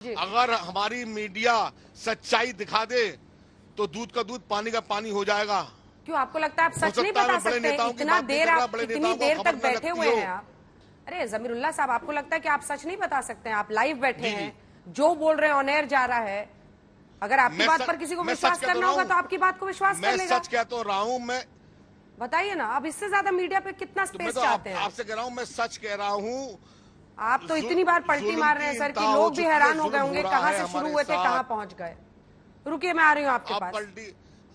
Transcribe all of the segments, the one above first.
अगर हमारी मीडिया सच्चाई दिखा दे तो दूध का दूध पानी का पानी हो जाएगा। क्यों आपको लगता है आप सच नहीं बता सकते? इतना देर आप इतनी देर तक बैठे हुए हैं आप। अरे जमीरुल्लाह साहब, आपको लगता है कि आप सच नहीं बता सकते हैं? आप लाइव बैठे हैं, जो बोल रहे हैं ऑन एयर जा रहा है। अगर आपकी बात पर किसी को विश्वास करना होगा तो आपकी बात को विश्वास कर लेगा। मैं सच कह तो रहा हूँ। मैं बताइए ना, अब इससे ज्यादा मीडिया पे कितना स्पेस चाहते हैं? आपसे कह रहा हूँ, मैं सच कह रहा हूँ। आप तो इतनी बार पलटी मार रहे हैं सर कि लोग भी हैरान हो गए होंगे, कहाँ से शुरू हुए थे कहाँ पहुंच गए। रुकिए, मैं आ रही हूँ आपके पास।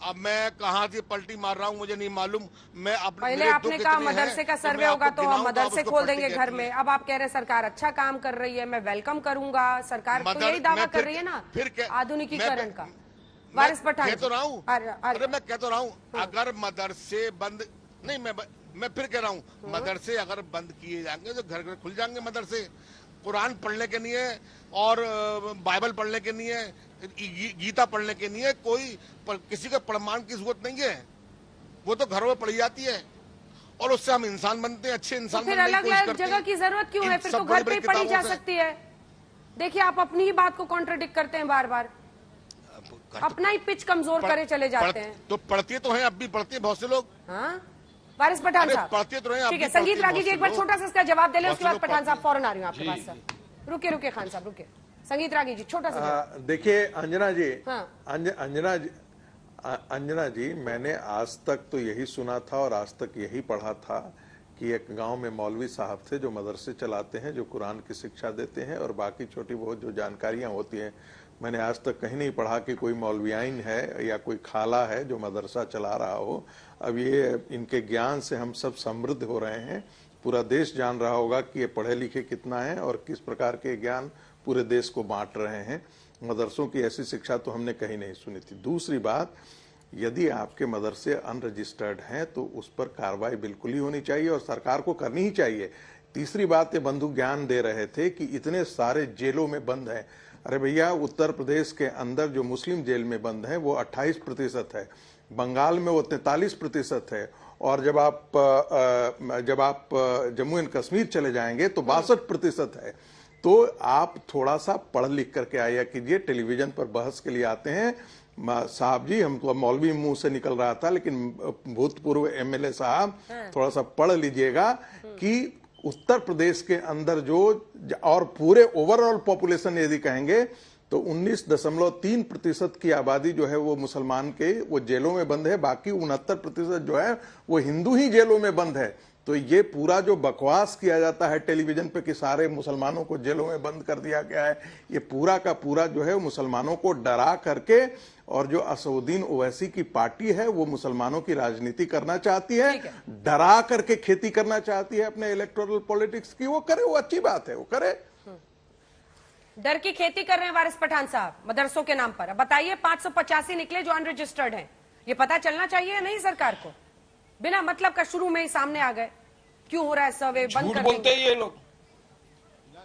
अब मैं कहाँ से पलटी मार रहा हूँ मुझे नहीं मालूम। मैं पहले आपने कहा मदरसे का सर्वे होगा तो हम मदरसे खोल देंगे घर में। अब आप कह रहे हैं सरकार अच्छा काम कर रही है, मैं वेलकम करूंगा। सरकार तो यही दावा कर रही है ना आधुनिकीकरण का। वारिस पठान कह तो रहा हूँ, अरे मैं कह तो रहा हूँ, अगर मदरसे बंद नहीं, मैं फिर कह रहा हूँ, मदरसे अगर बंद किए जाएंगे तो घर घर खुल जाएंगे मदरसे। कुरान पढ़ने के लिए और बाइबल पढ़ने के लिए, गीता पढ़ने के लिए कोई किसी का प्रमाण की जरूरत नहीं है। वो तो घरों में पढ़ी जाती है और उससे हम इंसान बनते हैं, अच्छे इंसान बनने की कोशिश करते हैं। फिर अलग अलग जगह की जरूरत क्यों है? फिर तो घर पे ही पढ़ी जा सकती है। देखिए, आप अपनी ही बात को कॉन्ट्रडिक्ट करते हैं बार बार, अपना ही पिच कमजोर करे चले जाते हैं। तो पढ़ती तो है, अब भी पढ़ती है बहुत से लोग। हाँ, वारिस पठान साहब पढ़ते तो रहे। ठीक है, संगीत रागी जी एक बार छोटा सा इसका जवाब दे ले, उसके बाद पठान साहब फौरन आ रही हूँ आपके पास। सर रुके खान साहब रुके। संगीत रागी जी छोटा सा देखिए अंजना जी। हाँ। अंजना जी, मैंने आज तक तो यही सुना था और आज तक यही पढ़ा था कि एक गांव में मौलवी साहब थे जो मदरसे चलाते हैं, जो कुरान की शिक्षा देते हैं और बाकी छोटी बहुत जो जानकारियां होती हैं। मैंने आज तक कहीं नहीं पढ़ा कि कोई मौलवियाइन है या कोई खाला है जो मदरसा चला रहा हो। अब ये इनके ज्ञान से हम सब समृद्ध हो रहे हैं। पूरा देश जान रहा होगा कि ये पढ़े लिखे कितना है और किस प्रकार के ज्ञान पूरे देश को बांट रहे हैं। मदरसों की ऐसी शिक्षा तो हमने कहीं नहीं सुनी थी। दूसरी बात, यदि आपके मदरसे अनरजिस्टर्ड हैं तो उस पर कार्रवाई बिल्कुल ही होनी चाहिए और सरकार को करनी ही चाहिए। तीसरी बात, ये बंधु ज्ञान दे रहे थे कि इतने सारे जेलों में बंद हैं। अरे भैया, उत्तर प्रदेश के अंदर जो मुस्लिम जेल में बंद हैं वो 28% है, बंगाल में वो 43% है और जब आप जम्मू एंड कश्मीर चले जाएंगे तो 62% है। तो आप थोड़ा सा पढ़ लिख करके आया कीजिए। टेलीविजन पर बहस के लिए आते हैं साहब जी, हम तो मौलवी मुंह से निकल रहा था, लेकिन भूतपूर्व MLA साहब थोड़ा सा पढ़ लीजिएगा कि उत्तर प्रदेश के अंदर जो और पूरे ओवरऑल पॉपुलेशन यदि कहेंगे तो 19.3% की आबादी जो है वो मुसलमान के वो जेलों में बंद है, बाकी 69% जो है वो हिंदू ही जेलों में बंद है। तो ये पूरा जो बकवास किया जाता है टेलीविजन पे कि सारे मुसलमानों को जेलों में बंद कर दिया गया है, ये पूरा का पूरा जो है मुसलमानों को डरा करके, और जो असदुद्दीन ओवैसी की पार्टी है वो मुसलमानों की राजनीति करना चाहती है, डरा करके खेती करना चाहती है अपने इलेक्टोरल पॉलिटिक्स की। वो करे, वो अच्छी बात है, वो करे। डर की खेती कर रहे हैं वारिस पठान साहब मदरसों के नाम पर। अब बताइए, 585 निकले जो अनरजिस्टर्ड हैं। ये पता चलना चाहिए या नहीं सरकार को? बिना मतलब का शुरू में ही सामने आ गए। क्यों हो रहा है सर्वे? बंद कर बोलते हैं ये लोग,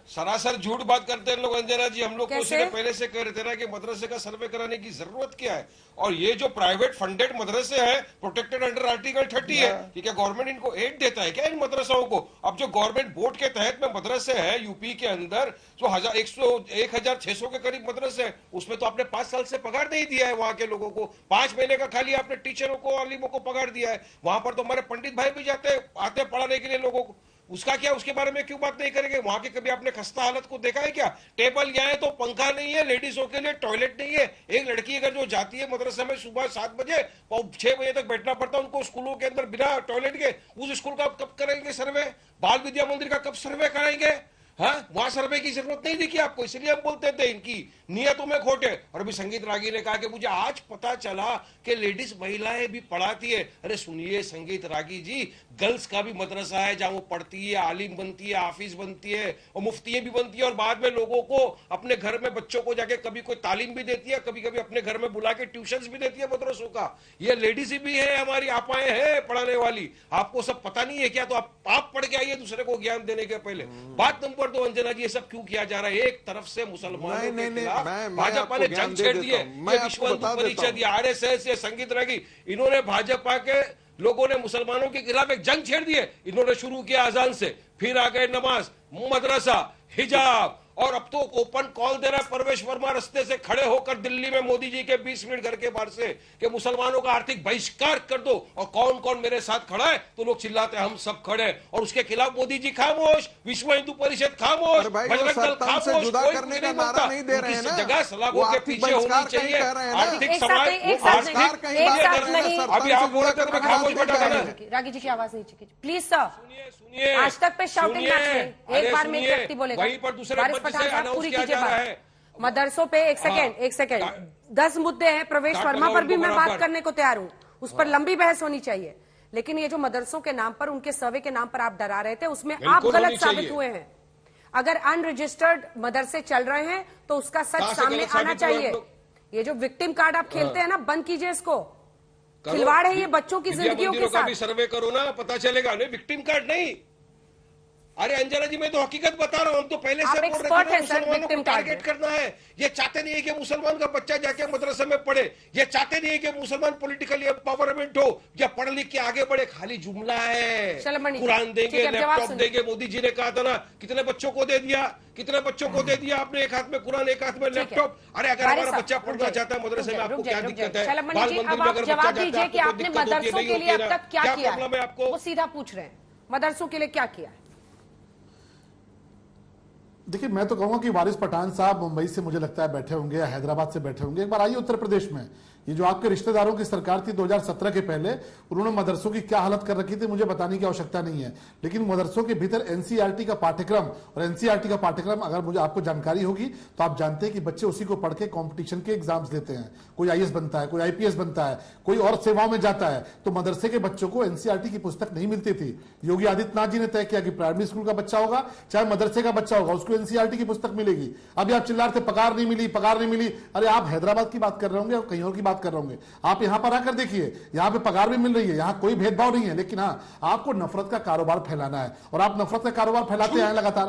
सरासर झूठ बात करते हैं लोग। अंजना जी, हम लोग को पहले से कह रहे थे ना कि मदरसे का सर्वे कराने की जरूरत क्या है। और ये जो प्राइवेट फंडेड मदरसे हैं, प्रोटेक्टेड अंडर आर्टिकल 30 है कि क्या गवर्नमेंट इनको एड देता है क्या इन मदरसाओं को? अब जो गवर्नमेंट बोर्ड के तहत में मदरसे हैं यूपी के अंदर, जो 1600 के करीब मदरसे हैं, उसमें तो आपने 5 साल से पगार नहीं दिया है वहां के लोगों को। 5 महीने का खाली आपने टीचरों को, अलीमों को पगार दिया है। वहां पर तो हमारे पंडित भाई भी आते पढ़ाने के लिए लोगों को। उसका क्या, उसके बारे में क्यों बात नहीं करेंगे? वहां के कभी आपने खस्ता हालत को देखा है क्या? टेबल यहाँ है तो पंखा नहीं है, लेडीजों के लिए टॉयलेट नहीं है। एक लड़की अगर जो जाती है मदरसे में सुबह 7 बजे और 6 बजे तक बैठना पड़ता है उनको स्कूलों के अंदर बिना टॉयलेट के, उस स्कूल का कब करेंगे सर्वे? बाल विद्या मंदिर का कब सर्वे कराएंगे? हाँ, वहां सर्वे की जरूरत नहीं दिखी आपको, इसलिए हम बोलते थे इनकी नियतों में खोट है। और अभी संगीत रागी ने कहा कि मुझे आज पता चला कि लेडीज महिलाएं भी पढ़ाती है। अरे सुनिए संगीत रागी जी, गर्ल्स का भी मदरसा है जहां वो पढ़ती है, आलिम बनती है, हाफिज बनती है और मुफ्ती भी बनती है और बाद में लोगों को अपने घर में बच्चों को जाके कभी कोई तालीम भी देती है, कभी कभी अपने घर में बुला के ट्यूशन भी देती है मदरसों का। ये लेडीज भी है, हमारी आपाएं हैं पढ़ाने वाली। आपको सब पता नहीं है क्या? तो आप पढ़ के आइए दूसरे को ज्ञान देने के पहले। बात नंबर 2, अंजना जी, ये सब क्यों किया जा रहा है? एक तरफ से मुसलमानों के खिलाफ भाजपा ने जंग छेड़ दी है, विश्व हिंदू परिषद, RSS, संगीत रागी, इन्होंने भाजपा के लोगों ने मुसलमानों के खिलाफ एक जंग छेड़ दी है। इन्होंने शुरू किया अजान से, फिर आ गए नमाज, मदरसा, हिजाब और अब तो ओपन कॉल दे रहा है परवेश वर्मा रस्ते से खड़े होकर दिल्ली में मोदी जी के 20 मिनट घर के बाहर से कि मुसलमानों का आर्थिक बहिष्कार कर दो। और कौन कौन मेरे साथ खड़ा है तो लोग चिल्लाते हैं हम सब खड़े हैं, और उसके खिलाफ मोदी जी खामोश, विश्व हिंदू परिषद खामोश, बजरंग दल खामोश, जुदा कोई करने कुछ का नहीं नारा बोलता। नहीं दे रहे हैं ना, जगह सलाखों के पीछे होनी चाहिए आर्थिक समाज। अभी आप बोल रहे थे मैं खामोश बैठा था ना। रागी जी की आवाज नहीं चाहिए प्लीज सर। सुनिए आज तक पे शाउटिंग मैच में एक बार में एक व्यक्ति बोलेगा। वहीं पर दूसरे वारिस मंच पठान से साहब अनाउंस पूरी किया कीजिए जा रहा बात। है। मदरसों पे एक सेकेंड 10 मुद्दे हैं, प्रवेश वर्मा पर भी मैं बात करने को तैयार हूँ, उस पर लंबी बहस होनी चाहिए। लेकिन ये जो मदरसों के नाम पर, उनके सर्वे के नाम पर आप डरा रहे थे, उसमें आप गलत साबित हुए हैं। अगर अनरजिस्टर्ड मदरसे चल रहे हैं तो उसका सच सामने आना चाहिए। ये जो विक्टिम कार्ड आप खेलते हैं ना, बंद कीजिए इसको। खिलवाड़ है ये बच्चों की जिंदगियों के साथ। सर्वे करो ना, पता चलेगा। नहीं, विक्टिम कार्ड नहीं। अरे अंजना जी, मैं तो हकीकत बता रहा हूं। हम तो पहले से बोल रहे थे मुसलमानों को टारगेट करना है। ये चाहते नहीं है कि मुसलमान का बच्चा जाके मदरसे में पढ़े। ये चाहते नहीं है कि मुसलमान पॉलिटिकली एम्पावरमेंट हो या पढ़ लिख के आगे बढ़े। खाली जुमला है। कुरान देंगे, लैपटॉप देंगे। मोदी जी ने कहा था ना, कितने बच्चों को दे दिया, कितने बच्चों को दे दिया आपने? एक हाथ में कुरान, एक हाथ में लैपटॉप। अरे अगर हमारा बच्चा पढ़ना चाहता है मदरसे में, आपको क्या दिक्कत है? बाल मंदिर में अगर बच्चा जाता है, कि आपने मदरसों के लिए अब तक क्या किया है? आपको वो सीधा पूछ रहे हैं, मदरसों के लिए क्या किया है? देखिए, मैं तो कहूंगा कि वारिस पठान साहब मुंबई से मुझे लगता है बैठे होंगे या हैदराबाद से बैठे होंगे। एक बार आइए उत्तर प्रदेश में। ये जो आपके रिश्तेदारों की सरकार थी 2017 के पहले, उन्होंने मदरसों की क्या हालत कर रखी थी मुझे बताने की आवश्यकता नहीं है। लेकिन मदरसों के भीतर एनसीईआरटी का पाठ्यक्रम, और एनसीईआरटी का पाठ्यक्रम अगर मुझे आपको जानकारी होगी तो आप जानते हैं कि बच्चे उसी को पढ़ के कॉम्पिटिशन के एग्जाम्स देते हैं। कोई आईएएस बनता है, कोई आईपीएस बनता है, कोई और सेवाओं में जाता है। तो मदरसे के बच्चों को एनसीईआरटी की पुस्तक नहीं मिलती थी। योगी आदित्यनाथ जी ने तय किया कि प्राइमरी स्कूल का बच्चा होगा चाहे मदरसे का बच्चा होगा, उसको एनसीईआरटी की पुस्तक मिलेगी। अभी आप चिल्ला रहे थे पगार नहीं मिली, पगार नहीं मिली। अरे आप हैदराबाद की बात कर रहे होंगे और कहीं और की बात कर रहे होंगे। आप यहां पर आकर देखिए, यहां पे पगार भी मिल रही है, यहां कोई भेदभाव नहीं है। लेकिन हाँ, आपको नफरत का कारोबार फैलाना है और आप नफरत का कारोबार फैलाते हैं लगातार।